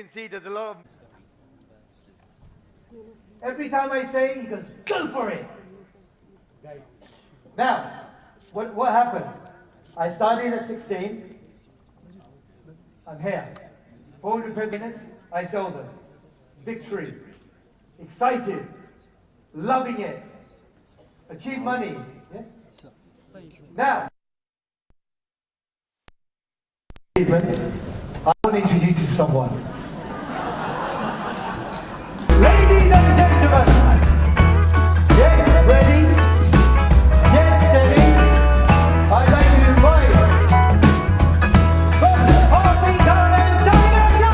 can see there's a lot of... Every time I say it, he goes, go for it! Now, what happened? I started at 16. I'm here. 400 minutes, I sold them. Victory. Excited. Loving it. Achieve money. Yes? Now, I want to introduce you to someone. Ladies and gentlemen, get ready, get steady. I'd like to invite first Harvey Garland Dynasty!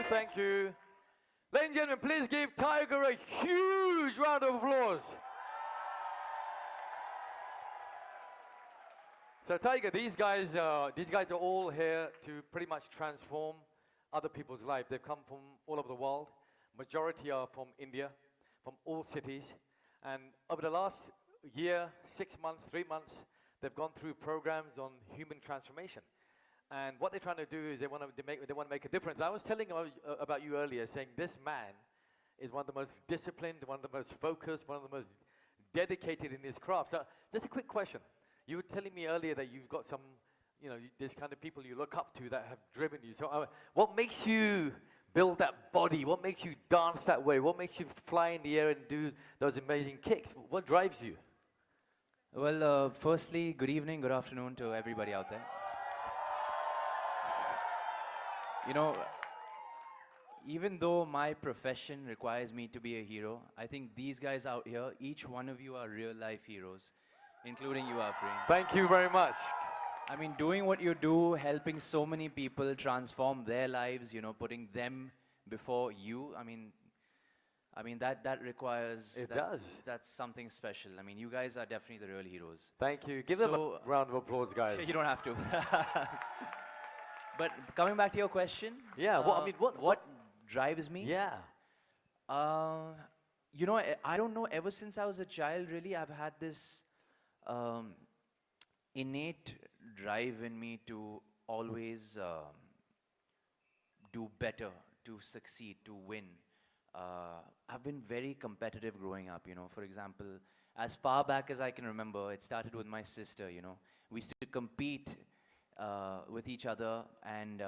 Thank you. Ladies and gentlemen, please give Tiger a huge round of applause. So Tiger, these guys are all here to pretty much transform other people's lives. They've come from all over the world. Majority are from India, from all cities. And over the last year, 6 months, 3 months, they've gone through programs on human transformation. And what they're trying to do is they want to make a difference. I was telling about you earlier, saying this man is one of the most disciplined, one of the most focused, one of the most dedicated in his craft. So just a quick question. You were telling me earlier that you've got some, there's kind of people you look up to that have driven you. So what makes you build that body? What makes you dance that way? What makes you fly in the air and do those amazing kicks? What drives you? Well, firstly, good evening, good afternoon to everybody out there. You know, even though my profession requires me to be a hero, I think these guys out here, each one of you are real life heroes, including you, Afreen. Thank you very much. I mean, doing what you do, helping so many people transform their lives, putting them before you, I mean that requires... It does. That's something special. I mean, you guys are definitely the real heroes. Thank you. Give them a round of applause, guys. You don't have to. But coming back to your question, yeah, what drives me? Yeah. I don't know. Ever since I was a child, really, I've had this innate drive in me to always do better, to succeed, to win. I've been very competitive growing up. For example, as far back as I can remember, it started with my sister. We used to compete with each other and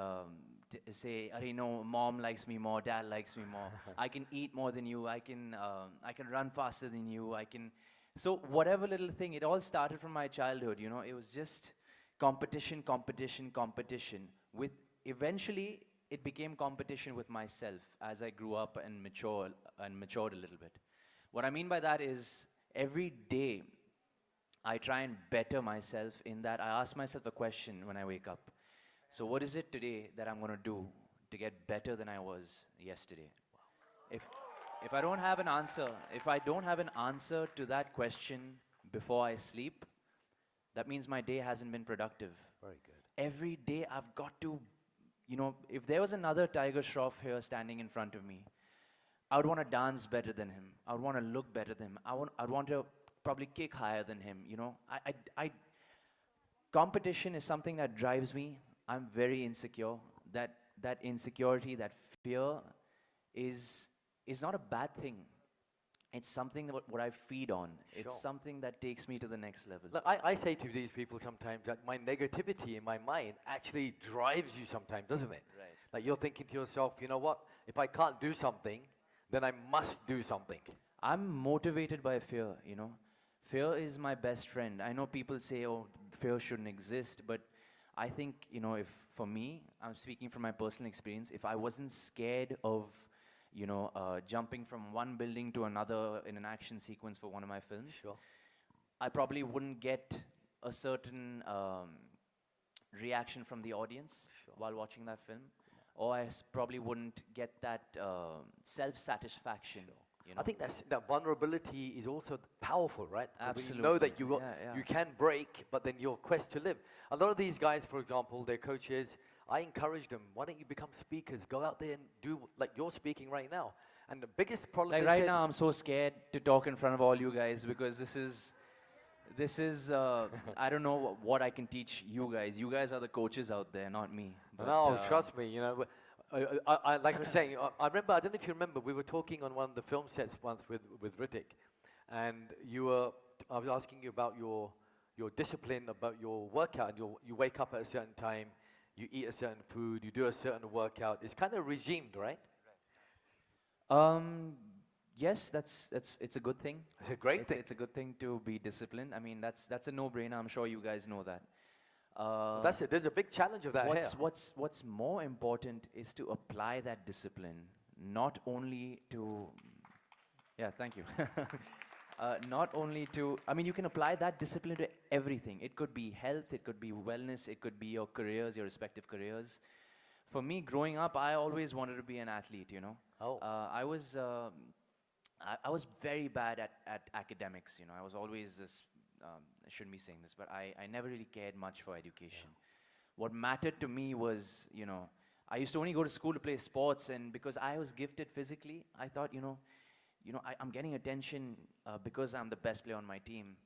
say, no, mom likes me more, dad likes me more. I can eat more than you. I can run faster than you. So whatever little thing, it all started from my childhood. It was just competition. With eventually, it became competition with myself as I grew up and matured a little bit. What I mean by that is every day, I try and better myself in that I ask myself a question when I wake up. So what is it today that I'm going to do to get better than I was yesterday? Wow. If I don't have an answer to that question before I sleep, that means my day hasn't been productive. Very good. Every day I've got to, if there was another Tiger Shroff here standing in front of me, I would want to dance better than him. I would want to look better than him. I'd want to probably kick higher than him. Competition is something that drives me. I'm very insecure. That insecurity, that fear is not a bad thing. It's something what I feed on. Sure. It's something that takes me to the next level. Look, I say to these people sometimes that my negativity in my mind actually drives you sometimes, doesn't it? Right. Like you're thinking to yourself, you know what? If I can't do something, then I must do something. I'm motivated by fear, Fear is my best friend. I know people say, oh, fear shouldn't exist, but I think, if for me, I'm speaking from my personal experience, if I wasn't scared of, jumping from one building to another in an action sequence for one of my films, Sure. I probably wouldn't get a certain reaction from the audience while watching that film, or probably wouldn't get that self-satisfaction. You know? I think that vulnerability is also powerful, right? 'Cause when you know Absolutely. that Yeah. you can break, but then your quest to live. A lot of these guys, for example, their coaches, I encourage them, why don't you become speakers? Go out there and do like you're speaking right now. And the biggest problem Like they right said- now, I'm so scared to talk in front of all you guys because this is I don't know what I can teach you guys. You guys are the coaches out there, not me. But, no, trust me, you know. Like I was saying, I remember, I don't know if you remember, we were talking on one of the film sets once with Ritik, and I was asking you about your discipline, about your workout, and you wake up at a certain time, you eat a certain food, you do a certain workout. It's kind of regimed, right? Yes, it's a good thing. It's a great thing. It's a good thing to be disciplined. I mean, that's a no-brainer. I'm sure you guys know that. That's it. There's a big challenge of that here. What's more important is to apply that discipline, not only to. Yeah, thank you. Not only to. I mean, you can apply that discipline to everything. It could be health, it could be wellness, it could be your careers, your respective careers. For me, growing up, I always wanted to be an athlete. You know. Oh. I was very bad at academics. You know, I was always this. I shouldn't be saying this, but I never really cared much for education. What mattered to me was, you know, I used to only go to school to play sports, and because I was gifted physically, I thought, I'm getting attention because I'm the best player on my team,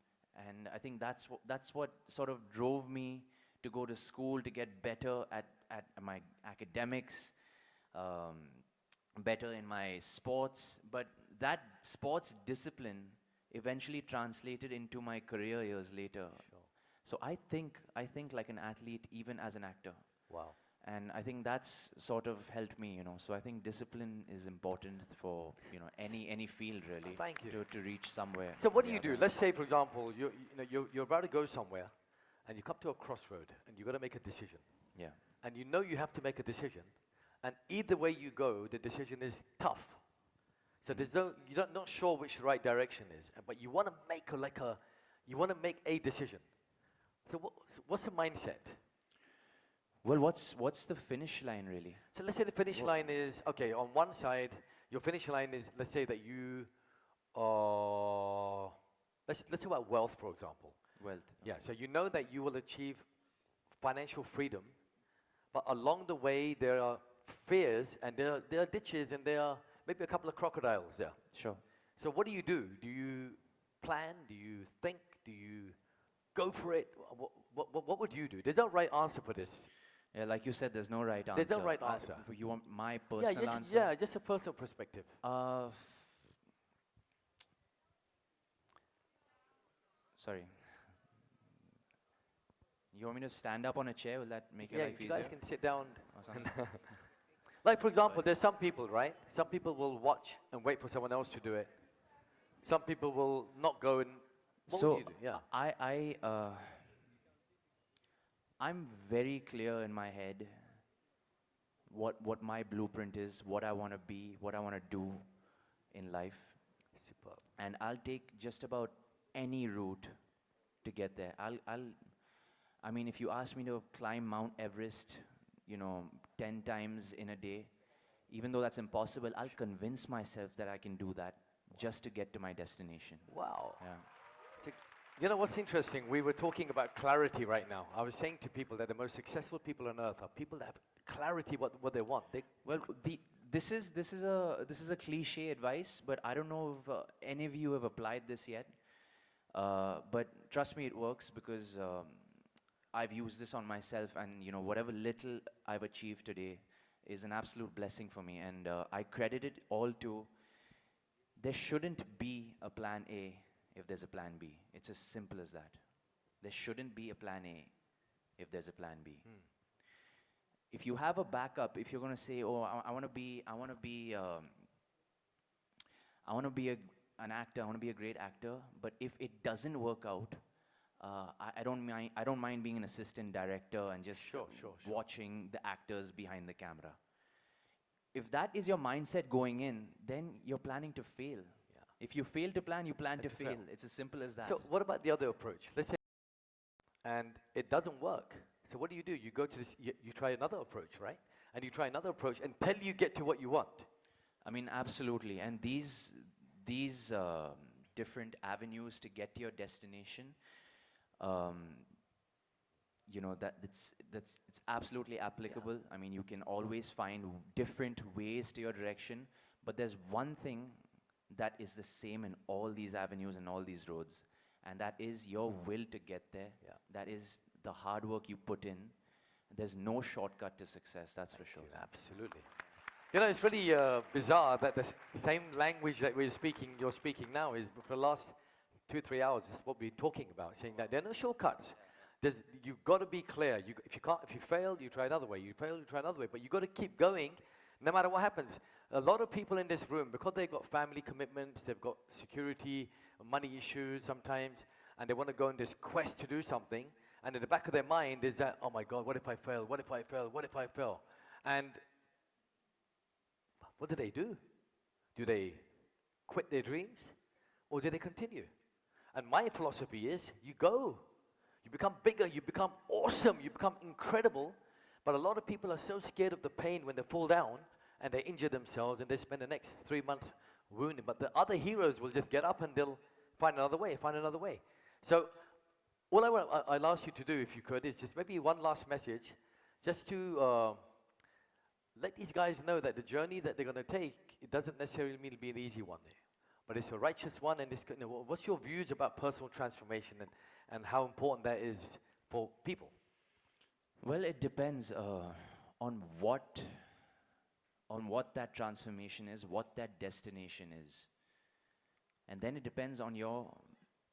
and I think that's what sort of drove me to go to school to get better at my academics, better in my sports, but that sports discipline eventually translated into my career years later. Sure. So I think like an athlete, even as an actor. Wow. And I think that's sort of helped me, you know. So I think discipline is important for, any field really. Thank you. To reach somewhere. So what do you Yeah. do? Let's say, for example, you're about to go somewhere, and you come to a crossroad, and you've got to make a decision. Yeah. And you know you have to make a decision, and either way you go, the decision is tough. So you're not sure which the right direction is, but you want to make a decision. So what's the mindset? Well, what's the finish line really? So let's say the finish line is, okay, on one side, your finish line is, let's say that you let's talk about wealth, for example. Wealth. Yeah, so you know that you will achieve financial freedom, but along the way there are fears, and there are ditches, and there are maybe a couple of crocodiles there. Sure. So what do? Do you plan? Do you think? Do you go for it? What would you do? There's no right answer for this. Yeah, like you said, there's no right answer. There's no right answer. You want my personal answer? Yeah, just a personal perspective. Sorry. You want me to stand up on a chair? Will that make your Yeah, life if you easier? guys can sit down. Or something? Like, for example, there's some people, right? Some people will watch and wait for someone else to do it. Some people will not go and. What would you do? Yeah. I'm very clear in my head what my blueprint is, what I want to be, what I want to do in life. Superb. And I'll take just about any route to get there. I mean, if you ask me to climb Mount Everest, 10 times in a day, even though that's impossible, I'll convince myself that I can do that just to get to my destination. Wow. Yeah. So, you know what's interesting? We were talking about clarity right now. I was saying to people that the most successful people on earth are people that have clarity what they want. Well, this is a cliche advice, but I don't know if any of you have applied this yet. But trust me, it works because I've used this on myself, and whatever little I've achieved today is an absolute blessing for me, and I credit it all to there shouldn't be a plan A if there's a plan B. It's as simple as that. There shouldn't be a plan A if there's a plan B. If you have a backup, if you're going to say, "Oh, I want to be an actor. I want to be a great actor," but if it doesn't work out, I don't mind being an assistant director and just Sure. watching the actors behind the camera. If that is your mindset going in, then you're planning to fail. Yeah. If you fail to plan, you plan to to fail. fail. It's as simple as that. So what about the other approach? Let's say, and it doesn't work. So what do? You go to this, you try another approach, right? And you try another approach until you get to what you want. I mean, absolutely. And these different avenues to get to your destination, um, you know, that's it's absolutely applicable. I mean, you can always find different ways to your direction, but there's one thing that is the same in all these avenues and all these roads, and that is your will to get there. Yeah. That is the hard work you put in. There's no shortcut to success, that's for sure. Absolutely. You know, it's really bizarre that the same language that you're speaking now is for the last 2-3 hours is what we're talking about, saying that there are no shortcuts. You've got to be clear. If you fail, you try another way. You fail, you try another way. But you've got to keep going no matter what happens. A lot of people in this room, because they've got family commitments, they've got security, money issues sometimes, and they want to go on this quest to do something, and in the back of their mind is that, oh my God, what if I fail? What if I fail? What if I fail? And what do? Do they quit their dreams? Or do they continue? And my philosophy is, you go. You become bigger, you become awesome, you become incredible. But a lot of people are so scared of the pain when they fall down and they injure themselves and they spend the next 3 months wounded. But the other heroes will just get up and they'll find another way, find another way. So all I'll ask you to do, if you could, is just maybe one last message, just to let these guys know that the journey that they're going to take, it doesn't necessarily mean to be an easy one there. But it's a righteous one, and what's your views about personal transformation and how important that is for people? Well, it depends on what that transformation is, what that destination is. And then it depends on your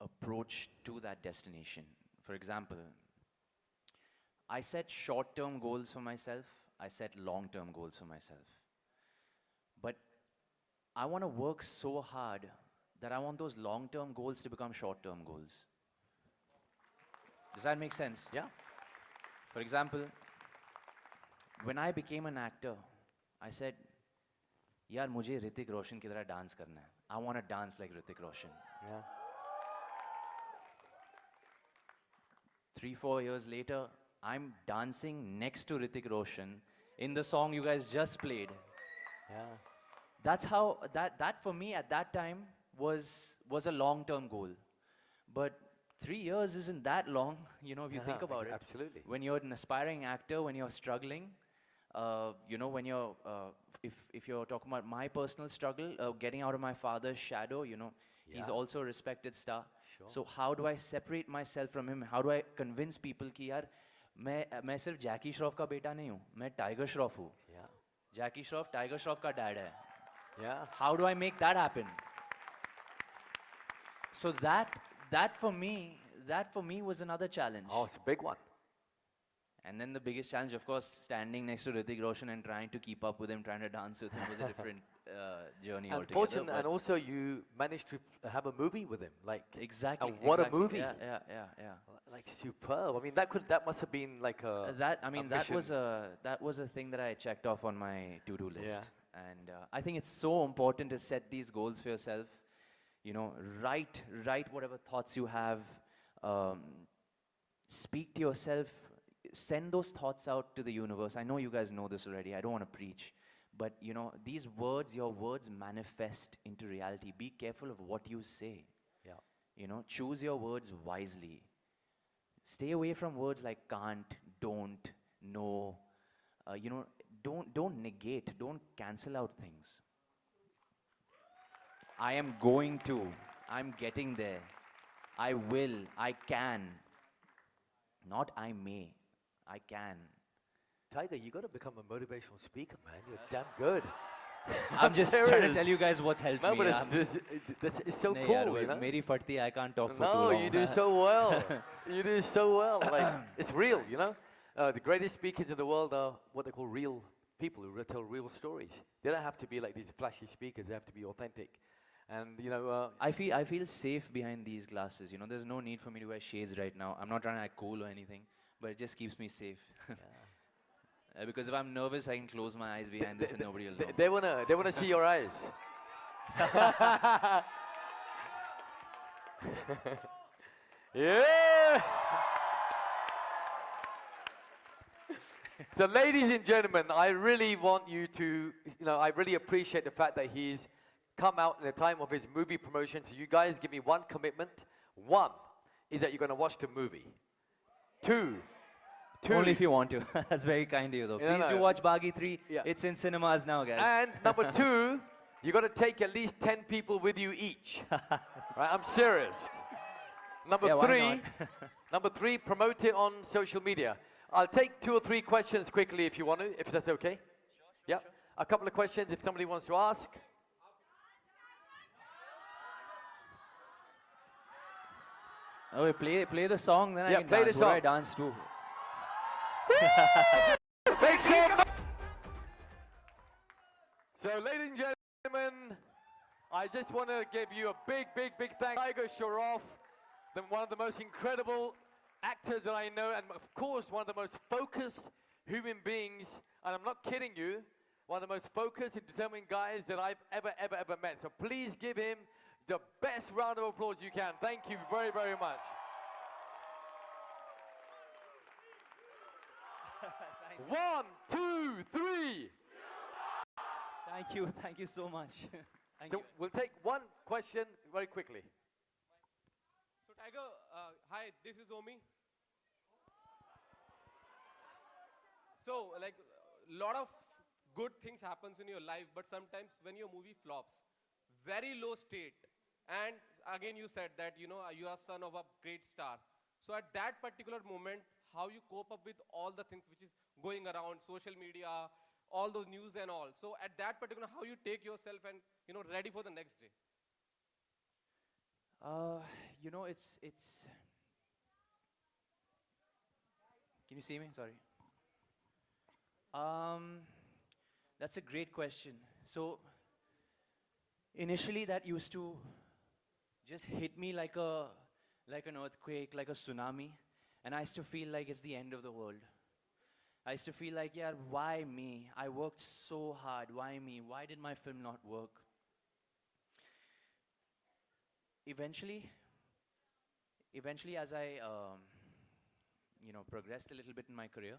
approach to that destination. For example, I set short-term goals for myself, I set long-term goals for myself. But I want to work so hard that I want those long-term goals to become short-term goals. Does that make sense? Yeah. For example, when I became an actor, I said, यार मुझे ऋतिक रोशन की तरह dance करना है. I want to dance like Hrithik Roshan. Yeah. 3-4 years later, I'm dancing next to Hrithik Roshan in the song you guys just played. Yeah. That's how, that for me at that time was a long-term goal. But 3 years isn't that long, you know, if you think about it. Absolutely. When you're an aspiring actor, when you're struggling, you know, when you're, if you're talking about my personal struggle, getting out of my father's shadow, you know, he's also a respected star. Sure. So how do I separate myself from him? How do I convince people कि यार मैं सिर्फ जैकी श्रॉफ का बेटा नहीं हूँ, मैं tiger Shroff हूँ. Yeah. जैकी श्रॉफ टाइगर श्रॉफ का dad है. Yeah. How do I make that happen? So that for me was another challenge. Oh, it's a big one. And then the biggest challenge, of course, standing next to Hrithik Roshan and trying to keep up with him, trying to dance with him was a different journey altogether. And also you managed to have a movie with him, like Exactly. and what exactly. a movie! Yeah. Like superb. I mean, that must have been like a That was a thing that I checked off on my to-do list. Yeah. And I think it's so important to set these goals for yourself. You know, write whatever thoughts you have. Speak to yourself. Send those thoughts out to the universe. I know you guys know this already. I don't want to preach. But, you know, these words, your words manifest into reality. Be careful of what you say. Yeah. You know, choose your words wisely. Stay away from words like can't, don't, no. You know, don't negate, don't cancel out things. I am going to, I'm getting there. I will, I can. Not I may, I can. Tiger, you got to become a motivational speaker, man. You're damn good. I'm just trying to serious. tell you guys what's helped No, me. but it's so Nahi cool, yaar, you know? Meri fatti, I can't talk for too No, long. you do so well. You do so well. Like, it's real, you know? The greatest speakers in the world are what they call real people who tell real stories. They don't have to be like these flashy speakers. They have to be authentic. And, you know... I feel safe behind these glasses, you know? There's no need for me to wear shades right now. I'm not trying to act cool or anything, but it just keeps me safe. Because if I'm nervous, I can close my eyes behind this and nobody will know. They wanna see your eyes. Yeah! So, ladies and gentlemen, I really want you to, I really appreciate the fact that he's come out in the time of his movie promotion. So, you guys give me one commitment. One is that you're going to watch the movie. Two. Only if you want to. That's very kind of you, though. Yeah, Please do no. watch Baghi 3. Yeah. It's in cinemas now, guys. And number two, you got to take at least 10 people with you each. Right? I'm serious. Number Yeah, why three, not? number three, promote it on social media. I'll take 2 or 3 questions quickly if you want to, if that's okay. Yeah. A couple of questions if somebody wants to ask. Oh, play the song, then Yeah, I can play dance. the What do I song. dance too? Thanks so much. So, ladies and gentlemen, I just want to give you a big, big, big thank you, Tiger Shroff, one of the most incredible actors that I know, and of course, one of the most focused human beings, and I'm not kidding you, one of the most focused and determined guys that I've ever met. So please give him the best round of applause you can. Thank you very, very much. One, two, three. Thank you so much. Thank So you. we'll take one question very quickly. So Tiger, hi, this is Omi. So like a lot of good things happens in your life, but sometimes when your movie flops, very low state, and again you said that you are son of a great star. So at that particular moment, how you cope up with all the things which is going around, social media, all those news and all. So at that particular, how you take yourself and ready for the next day. It's. Can you see me? Sorry. That's a great question. So, initially that used to just hit me like an earthquake, like a tsunami, and I used to feel like it's the end of the world. I used to feel like, yeah, why me? I worked so hard. Why me? Why did my film not work? Eventually, as I progressed a little bit in my career,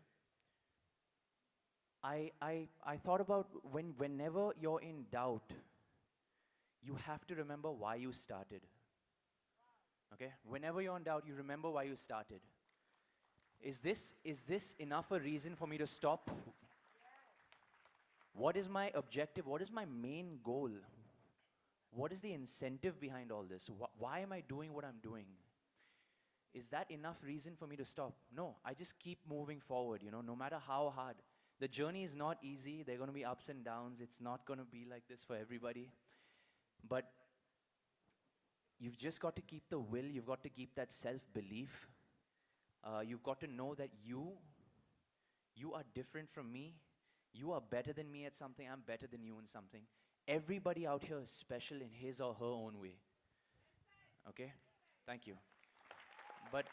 I thought about whenever you're in doubt, you have to remember why you started. Okay? Whenever you're in doubt, you remember why you started. Is this enough a reason for me to stop? What is my objective? What is my main goal? What is the incentive behind all this? Why am I doing what I'm doing? Is that enough reason for me to stop? No, I just keep moving forward, no matter how hard. The journey is not easy. There are going to be ups and downs. It's not going to be like this for everybody. But you've just got to keep the will. You've got to keep that self-belief. You've got to know that you are different from me. You are better than me at something. I'm better than you in something. Everybody out here is special in his or her own way. Okay? Thank you. But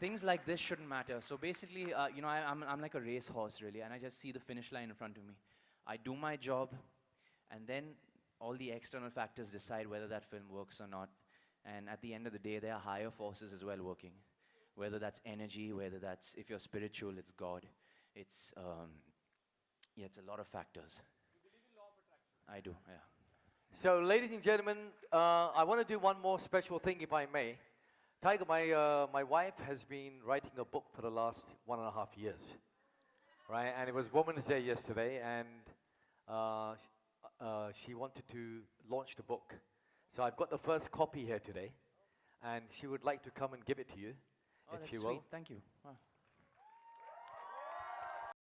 things like this shouldn't matter. So basically, I'm like a racehorse, really, and I just see the finish line in front of me. I do my job, and then all the external factors decide whether that film works or not. And at the end of the day, there are higher forces as well working. Whether that's energy, whether that's, if you're spiritual, it's God. It's a lot of factors. You believe in law of attraction? I do, yeah. So, ladies and gentlemen, I want to do one more special thing, if I may. Tiger, my wife has been writing a book for the last 1.5 years, right? And it was Women's Day yesterday, and she wanted to launch the book. So I've got the first copy here today, and she would like to come and give it to you, Oh, if that's you sweet. will. Thank you. Wow.